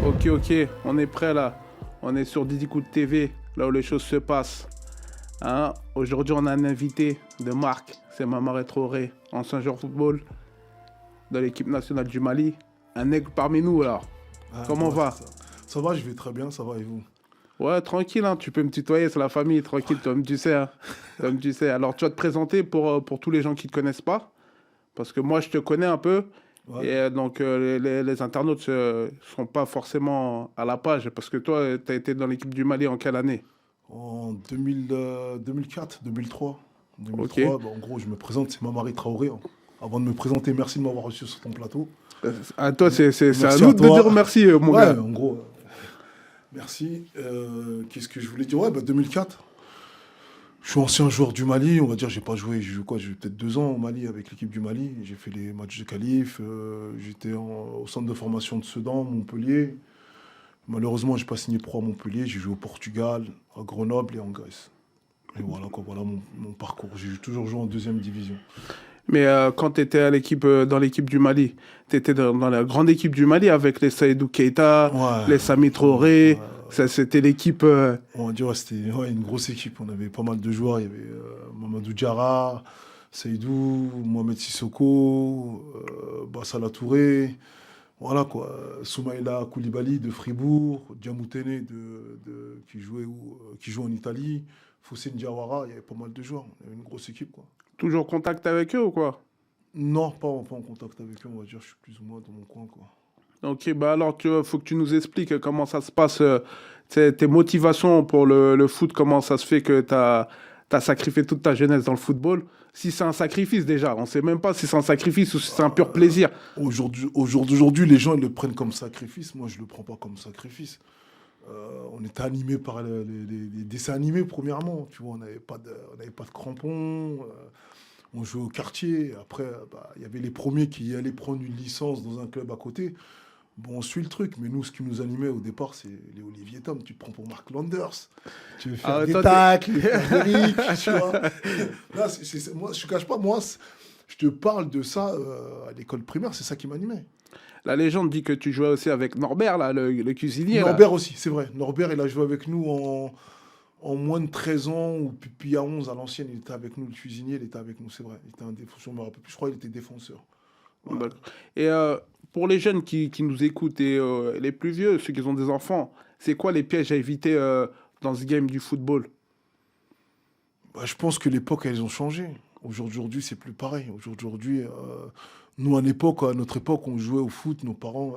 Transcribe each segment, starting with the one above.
Ok, ok, on est prêt là. On est sur Didi Coup de TV, là où les choses se passent. Hein. Aujourd'hui, on a un invité de marque, c'est Mamare Traoré, ancien joueur de football de l'équipe nationale du Mali. Un aigle parmi nous alors. Ah, Comment voilà, va? c'est ça. Ça va, je vais très bien, ça va et vous? Ouais, tranquille, hein, tu peux me tutoyer, c'est la famille, tranquille, comme tu sais. Hein. Comme tu sais. Alors, tu vas te présenter pour tous les gens qui ne te connaissent pas, parce que moi, je te connais un peu. Ouais. Et donc, les internautes ne seront pas forcément à la page, parce que toi, tu as été dans l'équipe du Mali en quelle année? En 2000, 2004, 2003. Ok. 2003, bah, en gros, je me présente, c'est Mamari Traoré, hein. Avant de me présenter, merci de m'avoir reçu sur ton plateau. À toi, c'est à Merci nous à de dire toi. merci, mon Ouais, gars. en gros, merci. Qu'est-ce que je voulais dire? Ouais, bah, 2004. Je suis ancien joueur du Mali, on va dire, j'ai pas joué, j'ai joué quoi? J'ai joué peut-être 2 ans au Mali avec l'équipe du Mali. J'ai fait les matchs de qualif, j'étais au centre de formation de Sedan, Montpellier. Malheureusement, j'ai pas signé pro à Montpellier, j'ai joué au Portugal, à Grenoble et en Grèce. Et voilà quoi, voilà mon parcours. J'ai toujours joué en deuxième division. Mais quand tu étais dans l'équipe du Mali, tu étais dans la grande équipe du Mali avec les Saïdou Keita, Ouais, les Sami ouais, Traoré. Ça, c'était l'équipe. on va dire ouais, c'était ouais, une grosse équipe. On avait pas mal de joueurs. Il y avait Mamadou Diarra, Seydou, Mohamed Sissoko, Bassala Touré. Voilà quoi. Soumaïla Koulibaly de Fribourg, Diamoutene qui joue en Italie, Foussine Diawara. Il y avait pas mal de joueurs. Il y avait une grosse équipe quoi. Toujours contact avec eux ou quoi? Non, pas en contact avec eux, on va dire. Je suis plus ou moins dans mon coin quoi. Ok, bah alors, faut que tu nous expliques comment ça se passe, tes motivations pour le foot, comment ça se fait que tu as sacrifié toute ta jeunesse dans le football. Si c'est un sacrifice déjà, on sait même pas si c'est un sacrifice ou si c'est un pur plaisir. Au jour d'aujourd'hui, les gens ils le prennent comme sacrifice. Moi, je le prends pas comme sacrifice. On était animés par les dessins animés, premièrement. Tu vois, on n'avait pas de crampons. On jouait au quartier. Après, bah, il y avait les premiers qui allaient prendre une licence dans un club à côté. Bon, on suit le truc, mais nous, ce qui nous animait au départ, c'est les Olivier Tom. Tu te prends pour Mark Landers. Tu veux faire Ah, des toi, tacles, faire des rics, tu vois. Là, moi, je ne cache pas, je te parle de ça à l'école primaire, c'est ça qui m'animait. la légende dit que tu jouais aussi avec Norbert, là, le cuisinier, là. Norbert aussi, c'est vrai. Norbert, il a joué avec nous en moins de 13 ans, ou puis à 11 à l'ancienne, il était avec nous, le cuisinier, il était avec nous, c'est vrai. Il était un défenseur, je me rappelle plus, je crois qu'il était défenseur. Voilà. D'accord. Et pour les jeunes qui nous écoutent et les plus vieux, ceux qui ont des enfants, c'est quoi les pièges à éviter dans ce game du football? Bah, je pense que l'époque, elles ont changé. Aujourd'hui, c'est plus pareil. Aujourd'hui, nous, à notre époque, on jouait au foot, nos parents,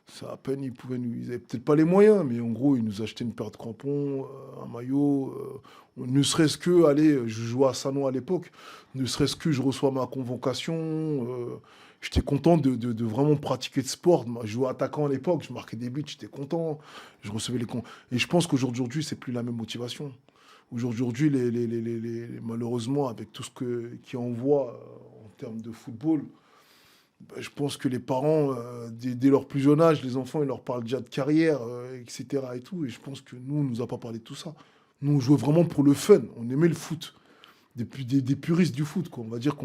ça à peine, ils avaient peut-être pas les moyens, mais en gros, ils nous achetaient une paire de crampons, un maillot, ne serait-ce que, allez, je jouais à Sanois à l'époque, ne serait-ce que je reçois ma convocation, j'étais content de vraiment pratiquer de sport. Moi, je jouais attaquant à l'époque, je marquais des buts, j'étais content, je recevais les cons. Et je pense qu'aujourd'hui, c'est plus la même motivation. Aujourd'hui, malheureusement, avec tout qui envoie en termes de football, bah, je pense que les parents, dès leur plus jeune âge, les enfants, ils leur parlent déjà de carrière, etc. Et tout. Et je pense que nous, on nous a pas parlé de tout ça. Nous, on jouait vraiment pour le fun. On aimait le foot. Des puristes du foot, quoi. On va dire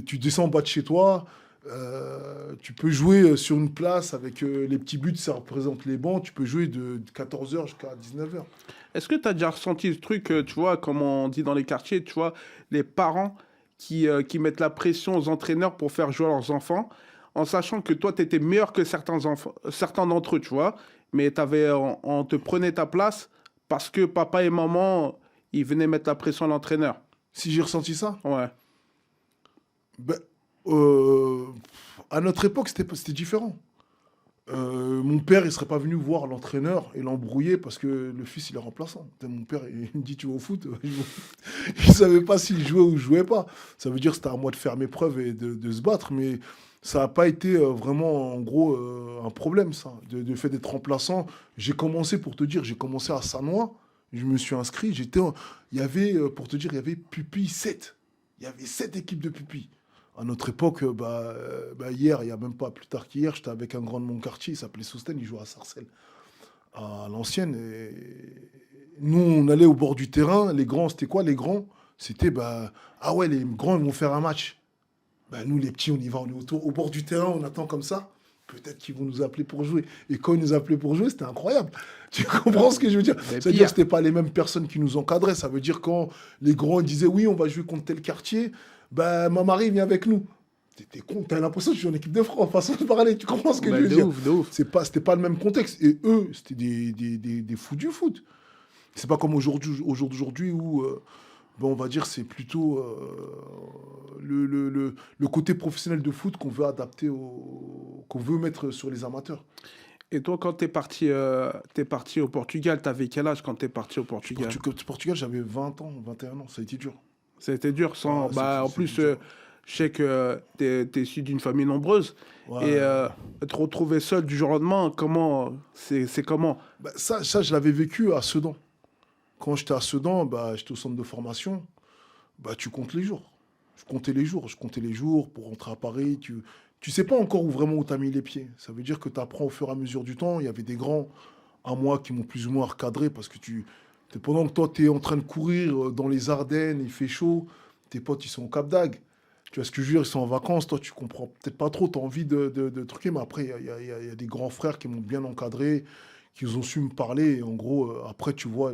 tu descends en bas de chez toi, tu peux jouer sur une place avec les petits buts, ça représente les bancs. Tu peux jouer de 14 heures jusqu'à 19 heures. Est-ce que tu as déjà ressenti le truc, tu vois, comme on dit dans les quartiers, tu vois, les parents qui mettent la pression aux entraîneurs pour faire jouer leurs enfants, en sachant que toi, tu étais meilleur que certains enfants, certains d'entre eux, tu vois, mais on te prenait ta place parce que papa et maman, ils venaient mettre la pression à l'entraîneur. Si j'ai ressenti ça, Ouais. ben, euh, à notre époque, c'était différent. Mon père, il serait pas venu voir l'entraîneur et l'embrouiller parce que le fils, il est remplaçant. Mon père, il me dit, tu vas au foot? Il savait pas s'il jouait ou je jouais pas. Ça veut dire que c'était à moi de faire mes preuves et de se battre, mais ça n'a pas été vraiment, en gros, un problème, ça. De fait d'être remplaçant. Pour te dire, j'ai commencé à Sanois, je me suis inscrit, il y avait, pour te dire, il y avait Pupille 7. Il y avait 7 équipes de Pupille. À notre époque, hier, il n'y a même pas plus tard qu'hier, j'étais avec un grand de mon quartier, il s'appelait Sosten, il jouait à Sarcelles, à l'ancienne. Et nous, on allait au bord du terrain. Les grands, c'était quoi les grands? C'était, bah, ah les grands, ils vont faire un match. Bah, nous, les petits, on y va, on est au bord du terrain, on attend comme ça. peut-être qu'ils vont nous appeler pour jouer. Et quand ils nous appelaient pour jouer, c'était incroyable. Tu comprends ce que je veux dire? Mais C'est-à-dire pire. que ce n'étaient pas les mêmes personnes qui nous encadraient. Ça veut dire quand les grands disaient oui, on va jouer contre tel quartier, ben, ma Marie vient avec nous. T'es con, t'as l'impression que je suis en équipe de France, façon de parler. Tu comprends ce que je veux De dire? ouf, de ouf. C'était pas le même contexte. Et eux, c'était des fous du foot. C'est pas comme aujourd'hui où, on va dire, c'est plutôt le côté professionnel de foot qu'on veut adapter qu'on veut mettre sur les amateurs. Et toi, quand t'es parti au Portugal, t'avais quel âge quand t'es parti au Portugal? Portugal, j'avais 20 ans, 21 ans, ça a été dur. Ça a été dur sans. Ah, Bah, en c'était plus, dur. je sais que t'es issu d'une famille nombreuse. Et Ouais. te retrouver seul du jour au lendemain, c'est comment? Bah, ça, je l'avais vécu à Sedan. Quand j'étais à Sedan, bah, j'étais au centre de formation. Bah, tu comptes les jours. Je comptais les jours pour rentrer à Paris. Tu sais pas encore où tu as mis les pieds. Ça veut dire que tu apprends au fur et à mesure du temps. Il y avait des grands à moi qui m'ont plus ou moins recadré parce que pendant que toi, tu es en train de courir dans les Ardennes, il fait chaud, tes potes, ils sont au Cap d'Agde. Tu vois ce que je veux dire? Ils sont en vacances, toi, tu comprends peut-être pas trop, tu as envie de truquer, mais après, il y a des grands frères qui m'ont bien encadré, qui ont su me parler. Et en gros, après, tu vois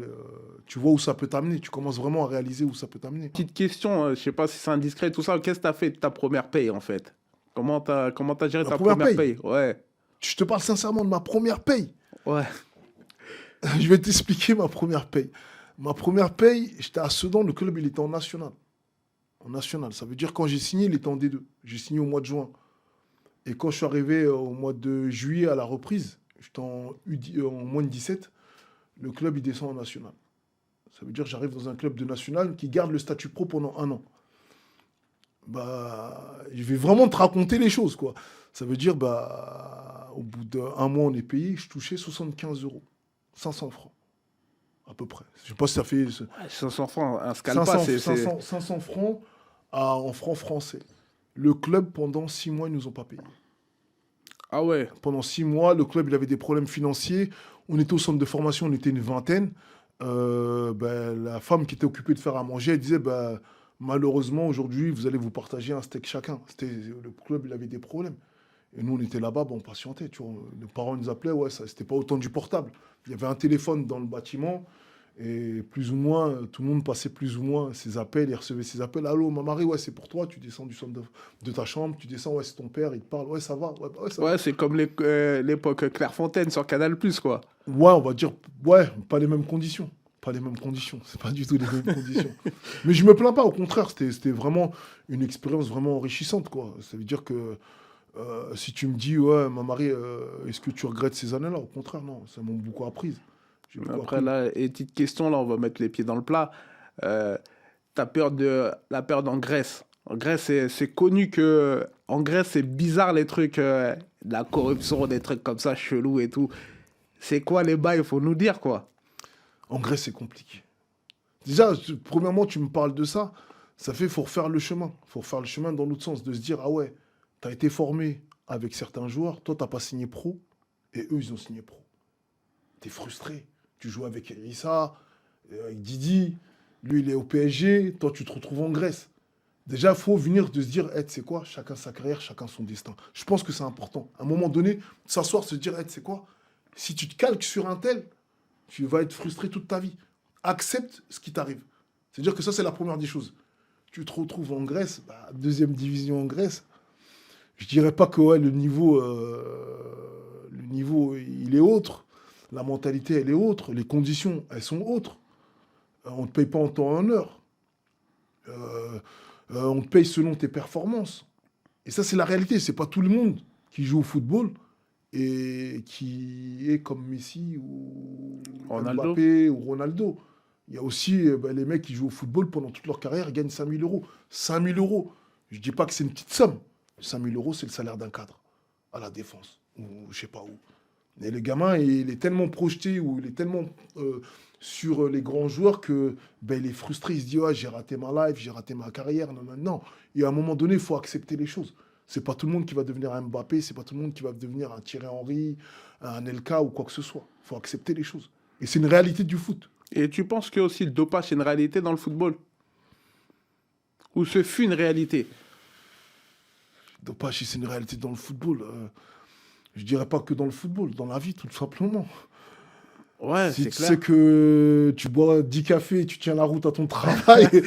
où ça peut t'amener. Tu commences vraiment à réaliser où ça peut t'amener. Petite question, je sais pas si c'est indiscret, tout ça. Qu'est-ce que t'as fait de ta première paye, en fait? Comment t'as géré Ma ta première première paye, paye? Ouais, je te parle sincèrement de ma première paye. ouais. Je vais t'expliquer ma première paye. Ma première paye, j'étais à Sedan, le club, il était en national. En national, ça veut dire quand j'ai signé, il était en D2. J'ai signé au mois de juin. Et quand je suis arrivé au mois de juillet à la reprise, j'étais en moins de 17, le club, il descend en national. Ça veut dire que j'arrive dans un club de national qui garde le statut pro pendant un an. Bah, je vais vraiment te raconter les choses, quoi. Ça veut dire, bah, au bout d'un mois, on est payé, je touchais 75 euros. 500 francs, à peu près. Je sais pas si ça fait 500 francs, un scalpa, 500, c'est. 500, 500 francs en francs français. Le club, pendant 6 mois, ils nous ont pas payé. Ah ouais. Pendant 6 mois, le club, il avait des problèmes financiers. On était au centre de formation, on était une vingtaine. Ben, la femme qui était occupée de faire à manger, elle disait, ben, malheureusement, aujourd'hui, vous allez vous partager un steak chacun. Le club, il avait des problèmes. Et nous, on était là-bas, ben, on patientait. Tu vois. Les parents nous appelaient, ouais, ça, c'était pas autant du portable. Il y avait un téléphone dans le bâtiment. Et plus ou moins, tout le monde passait plus ou moins ses appels, il recevait ses appels. Allô, ma Marie, ouais, c'est pour toi. Tu descends du centre de ta chambre, tu descends, ouais, c'est ton père, il te parle, ouais, ça va, ouais, ça va. Ouais, c'est comme l'époque Clairefontaine sur Canal+, quoi. Ouais, on va dire, ouais, pas les mêmes conditions. Pas les mêmes conditions. C'est pas du tout les mêmes conditions. Mais je me plains pas, au contraire, c'était vraiment une expérience vraiment enrichissante, quoi. Ça veut dire que si tu me dis, ouais, ma Marie, est-ce que tu regrettes ces années-là? Au contraire, non, ça m'a beaucoup appris. J'ai beaucoup Après, appris. là, et petite question, là, on va mettre les pieds dans le plat. Euh, T'as peur de la peur en Grèce. En Grèce, c'est connu que. En Grèce, c'est bizarre les trucs, de la corruption, des trucs comme ça, chelous et tout. C'est quoi les bails? Il faut nous dire, quoi. En Grèce, c'est compliqué. Déjà, premièrement, tu me parles de ça. Ça fait, faut refaire le chemin. Faut refaire le chemin dans l'autre sens, de se dire, ah ouais, t'as été formé avec certains joueurs, toi, t'as pas signé pro, et eux, ils ont signé pro. T'es frustré. Tu joues avec Elissa, avec Didi, lui, il est au PSG, toi, tu te retrouves en Grèce. Déjà, il faut venir de se dire, hey, tu sais quoi, chacun sa carrière, chacun son destin. Je pense que c'est important. À un moment donné, s'asseoir, se dire, hey, tu sais quoi, si tu te calques sur un tel, tu vas être frustré toute ta vie. Accepte ce qui t'arrive. C'est-à-dire que ça, c'est la première des choses. Tu te retrouves en Grèce, bah, deuxième division en Grèce. Je dirais pas que ouais, le niveau, il est autre. La mentalité, elle est autre. Les conditions, elles sont autres. On ne te paye pas en temps et en heure. Euh, on te paye selon tes performances. Et ça, c'est la réalité. C'est pas tout le monde qui joue au football et qui est comme Messi ou Ronaldo? Mbappé ou Ronaldo. Il y a aussi ben, les mecs qui jouent au football pendant toute leur carrière, ils gagnent 5 000 euros. 5 000 euros. Je dis pas que c'est une petite somme. 5 000 euros, c'est le salaire d'un cadre à la défense ou je sais pas où. Et le gamin, il est tellement projeté ou il est tellement sur les grands joueurs que ben, il est frustré. Il se dit, ouais, j'ai raté ma life, j'ai raté ma carrière. Non, non, non. Et à un moment donné, il faut accepter les choses. C'est pas tout le monde qui va devenir un Mbappé, c'est pas tout le monde qui va devenir un Thierry Henry, un LK ou quoi que ce soit. Il faut accepter les choses. Et c'est une réalité du foot. Et tu penses que aussi le dopage, c'est une réalité dans le football? Ou ce fut une réalité? Dopage, c'est une réalité dans le football. Je dirais pas que dans le football, dans la vie, tout simplement. Ouais, Si c'est tu sais clair. que tu bois 10 cafés et tu tiens la route à ton travail, je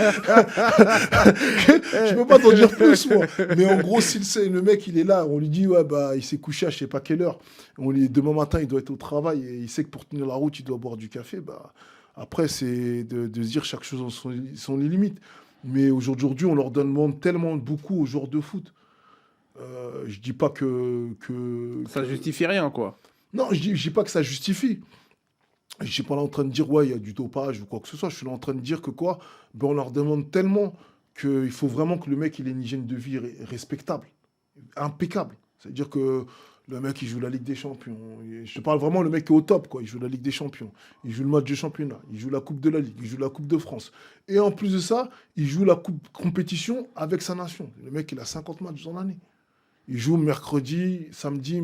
peux pas t'en dire plus, moi. Mais en gros, s'il sait, le mec, il est là, on lui dit, ouais, bah, il s'est couché à je sais pas quelle heure. Demain matin, il doit être au travail et il sait que pour tenir la route, il doit boire du café. Bah, après, c'est de se dire chaque chose en son les limites. Mais aujourd'hui, on leur demande tellement beaucoup aux joueurs de foot. Je dis pas Ça justifie rien, quoi. Non, je dis pas que ça justifie. Je suis pas là en train de dire, ouais, il y a du dopage ou quoi que ce soit. Je suis là en train de dire que quoi, ben, on leur demande tellement qu'il faut vraiment que le mec il ait une hygiène de vie respectable, impeccable. C'est-à-dire que le mec, il joue la Ligue des Champions. Je te parle vraiment le mec qui est au top, quoi. Il joue la Ligue des Champions. Il joue le match de championnat. Il joue la Coupe de la Ligue. Il joue la Coupe de France. Et en plus de ça, il joue la coupe compétition avec sa nation. Le mec, il a 50 matchs dans l'année. Il joue mercredi, samedi.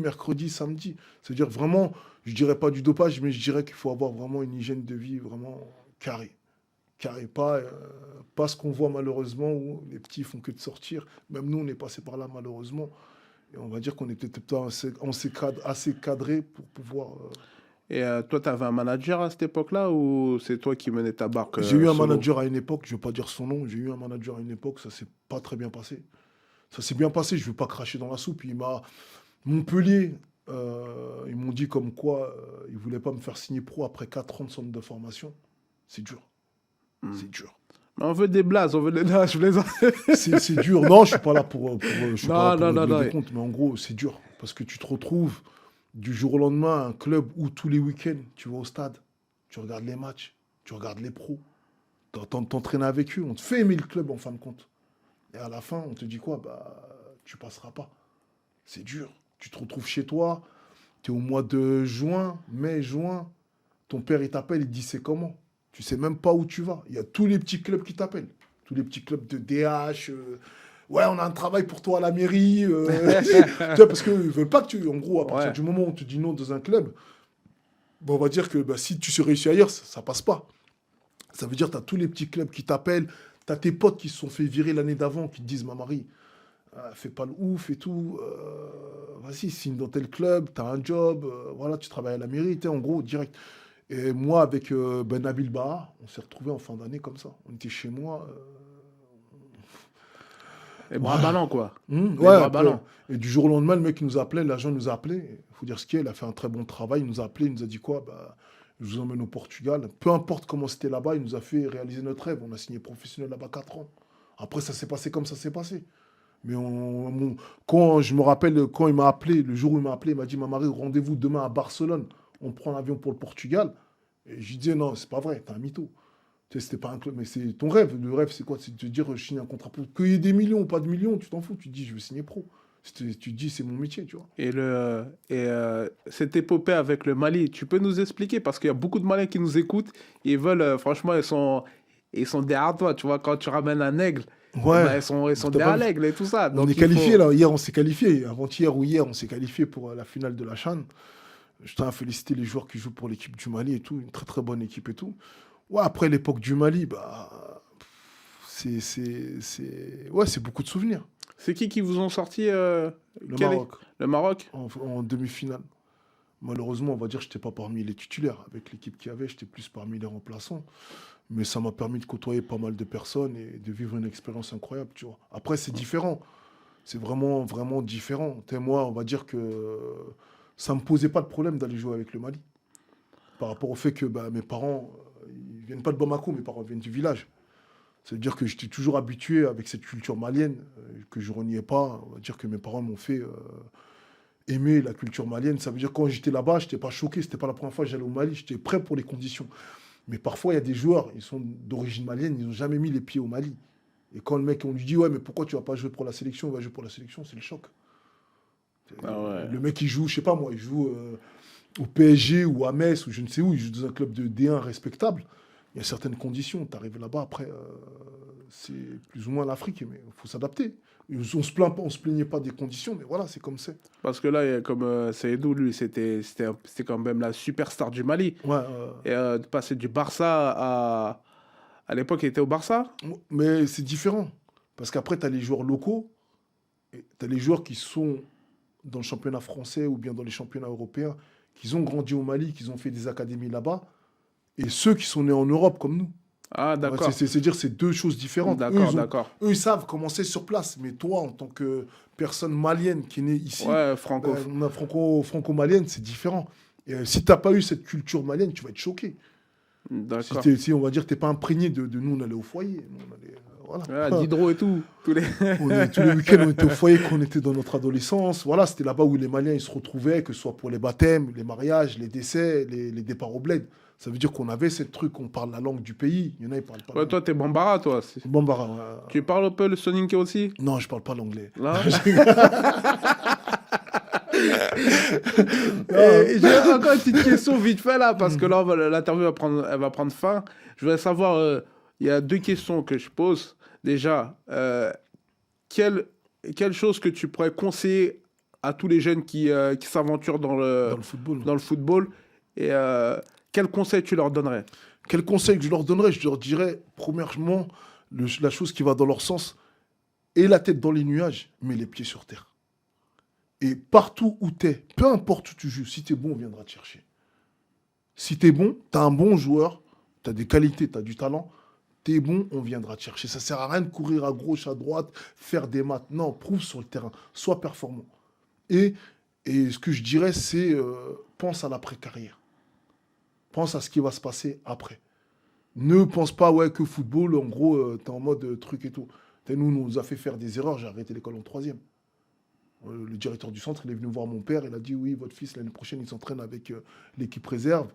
C'est-à-dire vraiment, je dirais pas du dopage, mais je dirais qu'il faut avoir vraiment une hygiène de vie vraiment carrée. Carrée, pas ce qu'on voit malheureusement où les petits font que de sortir. Même nous, on est passé par là malheureusement. Et on va dire qu'on était peut-être assez cadré pour pouvoir. Et toi, t'avais un manager à cette époque-là ou c'est toi qui menais ta barque J'ai eu un solo? manager à une époque, je ne vais pas dire son nom, j'ai eu un manager à une époque, ça s'est pas très bien passé. Ça s'est bien passé, je ne veux pas cracher dans la soupe. Montpellier, ils m'ont dit comme quoi ils ne voulaient pas me faire signer pro après 4 ans de centre de formation. C'est dur, Hmm. c'est dur. Mais on veut des blazes, on veut des... Non, je plaisante. C'est dur. Non, je suis pas là je suis pas là Non, pour non, non, régler des non. comptes, mais en gros, c'est dur. Parce que tu te retrouves du jour au lendemain à un club où tous les week-ends, tu vas au stade, tu regardes les matchs, tu regardes les pros, t'entraînes avec eux, on te fait aimer le club en fin de compte. Et à la fin, on te dit quoi? Bah, tu passeras pas. C'est dur. Tu te retrouves chez toi, tu es au mois de juin, mai, juin. Ton père, il t'appelle, il te dit c'est comment? Tu sais même pas où tu vas. Il y a tous les petits clubs qui t'appellent. Tous les petits clubs de DH. Ouais, on a un travail pour toi à la mairie. Tu vois, parce qu'ils veulent pas que tu. En gros, à partir Ouais. du moment où on te dit non dans un club, bon, on va dire que bah, si tu se réussis ailleurs, ça passe pas. Ça veut dire que tu as tous les petits clubs qui t'appellent. Tu as tes potes qui se sont fait virer l'année d'avant qui te disent, ma Marie, fais pas le ouf et tout. Vas-y, signe dans tel club, tu as un job. Voilà, tu travailles à la mairie. En gros, direct. Et moi, avec Ben Nabil Baha, on s'est retrouvés en fin d'année comme ça. On était chez moi. Les bras Voilà. ballants, quoi. Les Ouais, bras après. ballants. Et du jour au lendemain, le mec il nous appelait, l'agent nous a appelé. Il faut dire ce qu'il est, il a fait un très bon travail. Il nous a appelé, il nous a dit quoi? Bah, je vous emmène au Portugal. Peu importe comment c'était là-bas, il nous a fait réaliser notre rêve. On a signé professionnel là-bas 4 ans. Après, ça s'est passé comme ça s'est passé. Mais quand je me rappelle, quand il m'a appelé, le jour où il m'a appelé, il m'a dit, ma Marie, rendez-vous demain à Barcelone. On prend l'avion pour le Portugal. Et je lui disais, non, c'est pas vrai, t'es un mytho. Tu sais, c'était pas un club, mais c'est ton rêve. Le rêve, c'est quoi? C'est de te dire, je signe un contrat pro. Qu'il y ait des millions ou pas de millions, tu t'en fous. Tu te dis, je veux signer pro. Tu te dis, c'est mon métier, tu vois. Cette épopée avec le Mali, tu peux nous expliquer? Parce qu'il y a beaucoup de Maliens qui nous écoutent. Ils veulent, franchement, ils sont derrière toi. Tu vois, quand tu ramènes un aigle, eh Ouais, ben, ils sont t'as pas derrière vu. l'aigle et tout ça. On est Donc, il qualifié faut. là. Hier, on s'est qualifié. Avant-hier ou hier, on s'est qualifié pour la finale de la CHAN. Je tiens à féliciter les joueurs qui jouent pour l'équipe du Mali et tout. Une très très bonne équipe et tout. Ouais, après l'époque du Mali, bah, ouais, c'est beaucoup de souvenirs. C'est qui vous ont sorti Le quel est? Maroc, Le Maroc? en demi-finale. Malheureusement, on va dire que je n'étais pas parmi les titulaires. Avec l'équipe qu'il y avait, j'étais plus parmi les remplaçants. Mais ça m'a permis de côtoyer pas mal de personnes et de vivre une expérience incroyable, tu vois. Après, c'est différent. C'est vraiment, vraiment différent. Moi, on va dire que ça ne me posait pas de problème d'aller jouer avec le Mali. Par rapport au fait que bah, mes parents, ils viennent pas de Bamako, mes parents viennent du village. C'est-à-dire que j'étais toujours habitué avec cette culture malienne, que je reniais pas. On va dire que mes parents m'ont fait aimer la culture malienne. Ça veut dire que quand j'étais là-bas, je n'étais pas choqué. C'était pas la première fois que j'allais au Mali. J'étais prêt pour les conditions. Mais parfois, il y a des joueurs, ils sont d'origine malienne, ils n'ont jamais mis les pieds au Mali. Et quand le mec, on lui dit, ouais, mais pourquoi tu vas pas jouer pour la sélection? Il va jouer pour la sélection, c'est le choc. Ah ouais. Le mec, il joue, je sais pas moi, il joue au PSG ou à Metz ou je ne sais où, il joue dans un club de D1 respectable. Il y a certaines conditions. Tu arrives là-bas, après, c'est plus ou moins l'Afrique, mais il faut s'adapter. On se plaignait pas des conditions, mais voilà, c'est comme c'est. Parce que là, il y a comme Seydou, lui, c'était quand même la superstar du Mali. Ouais, Et de passer du Barça à. À l'époque, il était au Barça? mais c'est différent. Parce qu'après, tu as les joueurs locaux, tu as les joueurs qui sont dans le championnat français ou bien dans les championnats européens, qui ont grandi au Mali, qui ont fait des académies là-bas, et ceux qui sont nés en Europe comme nous. Ah, Ouais, d'accord. c'est-dire c'est deux choses différentes. D'accord, d'accord. Eux, ils savent comment c'est sur place. Mais toi, en tant que personne malienne qui est née ici, Ouais, Franco. on a franco-malienne, c'est différent. Et si t'as pas eu cette culture malienne, tu vas être choqué. D'accord. Si on va dire que t'es pas imprégné de nous, on allait au foyer. Nous, on allait, voilà. Ouais, Diderot et tout. Tous les... Tous les week-ends, on était au foyer quand on était dans notre adolescence. Voilà, c'était là-bas où les Maliens ils se retrouvaient, que ce soit pour les baptêmes, les mariages, les décès, les départs au bled. Ça veut dire qu'on avait ce truc, on parle la langue du pays. Il y en a, ils parlent pas la Ouais, langue. toi, t'es Bambara, toi. Bambara, ouais. Tu parles un peu le soninké aussi? Non, je parle pas l'anglais. Là? Et j'ai encore une petite question vite fait là, parce que là, l'interview elle va prendre fin. Je voudrais savoir, il y a deux questions que je pose. Déjà, quelle chose que tu pourrais conseiller à tous les jeunes qui s'aventurent Dans le football. dans le football et quel conseil tu leur donnerais? Quel conseil que je leur donnerais? Je leur dirais, premièrement, la chose qui va dans leur sens, et la tête dans les nuages, mais les pieds sur terre. Et partout où tu es, peu importe où tu joues, si tu es bon, on viendra te chercher. Si tu es bon, tu as un bon joueur, tu as des qualités, tu as du talent, tu es bon, on viendra te chercher. Ça sert à rien de courir à gauche, à droite, faire des maths. Non, prouve sur le terrain, sois performant. Et, et ce que je dirais, c'est pense à l'après-carrière. Pense à ce qui va se passer après. Ne pense pas ouais, que football, en gros, tu es en mode truc et tout. Nous, nous a fait faire des erreurs, j'ai arrêté l'école en troisième. Le directeur du centre, il est venu voir mon père, il a dit oui, votre fils l'année prochaine, il s'entraîne avec l'équipe réserve.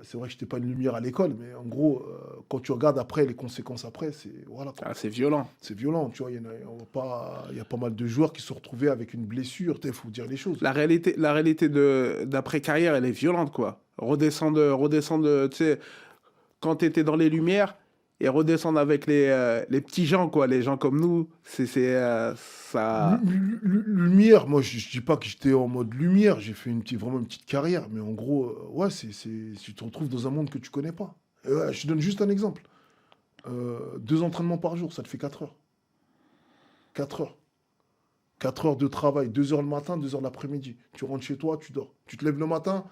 C'est vrai que je n'étais pas une lumière à l'école, mais en gros, quand tu regardes après, les conséquences après, c'est voilà, quoi. Ah, c'est violent. C'est violent, tu vois. Il y a pas mal de joueurs qui se sont retrouvés avec une blessure, il faut dire les choses. La réalité d'après-carrière, elle est violente, quoi. Redescendre, tu sais, quand tu étais dans les lumières et redescendre avec les petits gens, quoi, les gens comme nous, ça... Lumière, moi je dis pas que j'étais en mode lumière, j'ai fait vraiment une petite carrière, mais en gros, ouais, tu te retrouves dans un monde que tu connais pas. Et ouais, je te donne juste un exemple. 2 entraînements par jour, ça te fait 4 heures. 4 heures. 4 heures de travail, 2 heures le matin, 2 heures l'après-midi. Tu rentres chez toi, tu dors. Tu te lèves le matin,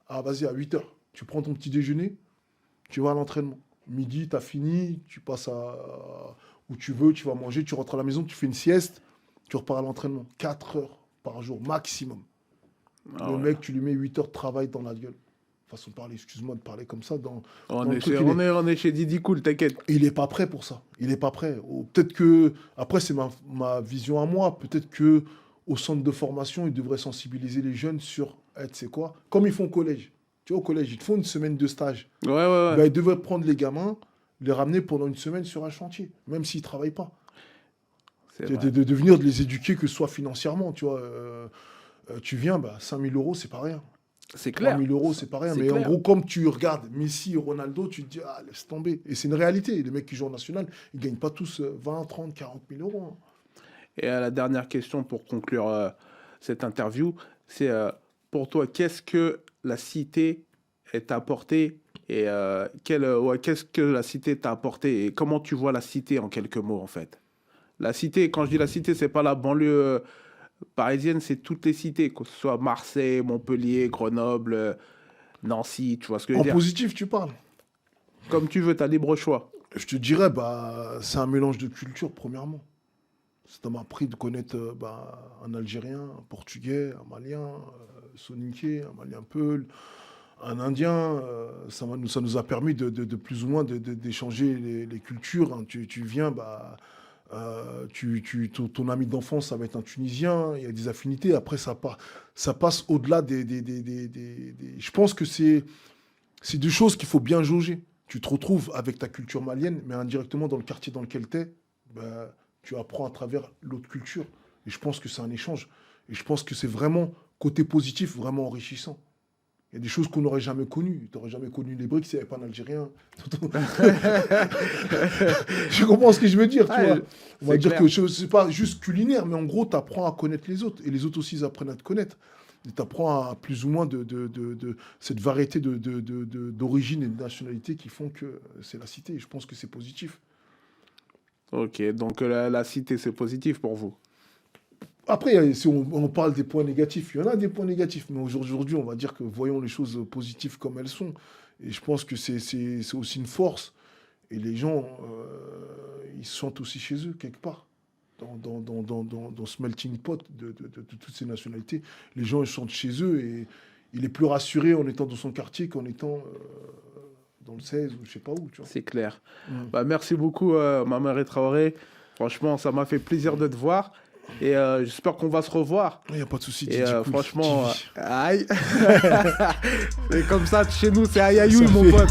ah vas-y, à 8 heures. Tu prends ton petit déjeuner, tu vas à l'entraînement. Midi, tu as fini, tu passes où tu veux, tu vas manger, tu rentres à la maison, tu fais une sieste, tu repars à l'entraînement. 4 heures par jour, maximum. Ah Le ouais. mec, tu lui mets 8 heures de travail dans la gueule. Façon de parler, excuse-moi de parler comme ça. On dans le est truc, chez, on est chez Didi Cool, t'inquiète. et il n'est pas prêt pour ça. Il n'est pas prêt. Peut-être que, après, c'est ma vision à moi. Peut-être que au centre de formation, ils devraient sensibiliser les jeunes sur, tu sais quoi, comme ils font au collège. Tu vois, au collège, ils te font une semaine de stage. Ouais, ouais, ouais. Ben, ils devraient prendre les gamins, les ramener pendant une semaine sur un chantier, même s'ils ne travaillent pas. C'est De, vrai. de venir de les éduquer, que ce soit financièrement. Tu vois, tu viens, bah, 5 000 euros, c'est pas rien. C'est 3 clair. 000 euros, c'est pas rien. C'est Mais en clair. gros, comme tu regardes Messi et Ronaldo, tu te dis, ah, laisse tomber. Et c'est une réalité. Les mecs qui jouent en national, ils gagnent pas tous 20, 30, 40 000 euros. Hein. Et la dernière question pour conclure cette interview, c'est pour toi, qu'est-ce que la cité t'a apporté et qu'est-ce que la cité t'a apporté et comment tu vois la cité en quelques mots en fait? La cité, quand je dis la cité, c'est pas la banlieue parisienne, c'est toutes les cités, que ce soit Marseille, Montpellier, Grenoble, Nancy, tu vois ce que je veux En dire? positif, tu parles. Comme tu veux, t'as libre choix. Je te dirais, bah, c'est un mélange de cultures, premièrement. Ça m'a appris de connaître un Algérien, un Portugais, un Malien, Soninké, un Malien Peul, un Indien. Ça nous a permis de plus ou moins d'échanger les cultures. Hein. Tu viens, bah, ton ami d'enfance, ça va être un Tunisien. Il y a des affinités. Après, ça passe au-delà Je pense que c'est deux choses qu'il faut bien jauger. Tu te retrouves avec ta culture malienne, mais indirectement dans le quartier dans lequel tu es, bah, tu apprends à travers l'autre culture. Et je pense que c'est un échange. Et je pense que c'est vraiment, côté positif, vraiment enrichissant. Il y a des choses qu'on n'aurait jamais connues. Tu n'aurais jamais connu les briques s'il n'y avait pas un Algérien. Je comprends ce que je veux dire, tu Ouais, vois. On va c'est dire clair. que ce n'est pas juste culinaire, mais en gros, tu apprends à connaître les autres. Et les autres aussi, ils apprennent à te connaître. Et tu apprends à plus ou moins de cette variété d'origines et de nationalités qui font que c'est la cité. Et je pense que c'est positif. Ok, donc la cité, c'est positif pour vous. Après, si on parle des points négatifs, il y en a des points négatifs, mais aujourd'hui, on va dire que voyons les choses positives comme elles sont. Et je pense que c'est aussi une force. Et les gens, ils se sentent aussi chez eux, quelque part. Dans ce melting pot de toutes ces nationalités. Les gens, ils se sentent chez eux et il est plus rassuré en étant dans son quartier qu'en étant dans le 16 ou je sais pas où, tu vois. C'est clair. Mm. Bah, merci beaucoup, Mamary Traoré. Franchement, ça m'a fait plaisir de te voir. Et j'espère qu'on va se revoir. Il n'y a pas de souci, Et Didi, cool. franchement, Kiwi. aïe. Et comme ça, chez nous, c'est aïe aïe, Ça mon fait. pote.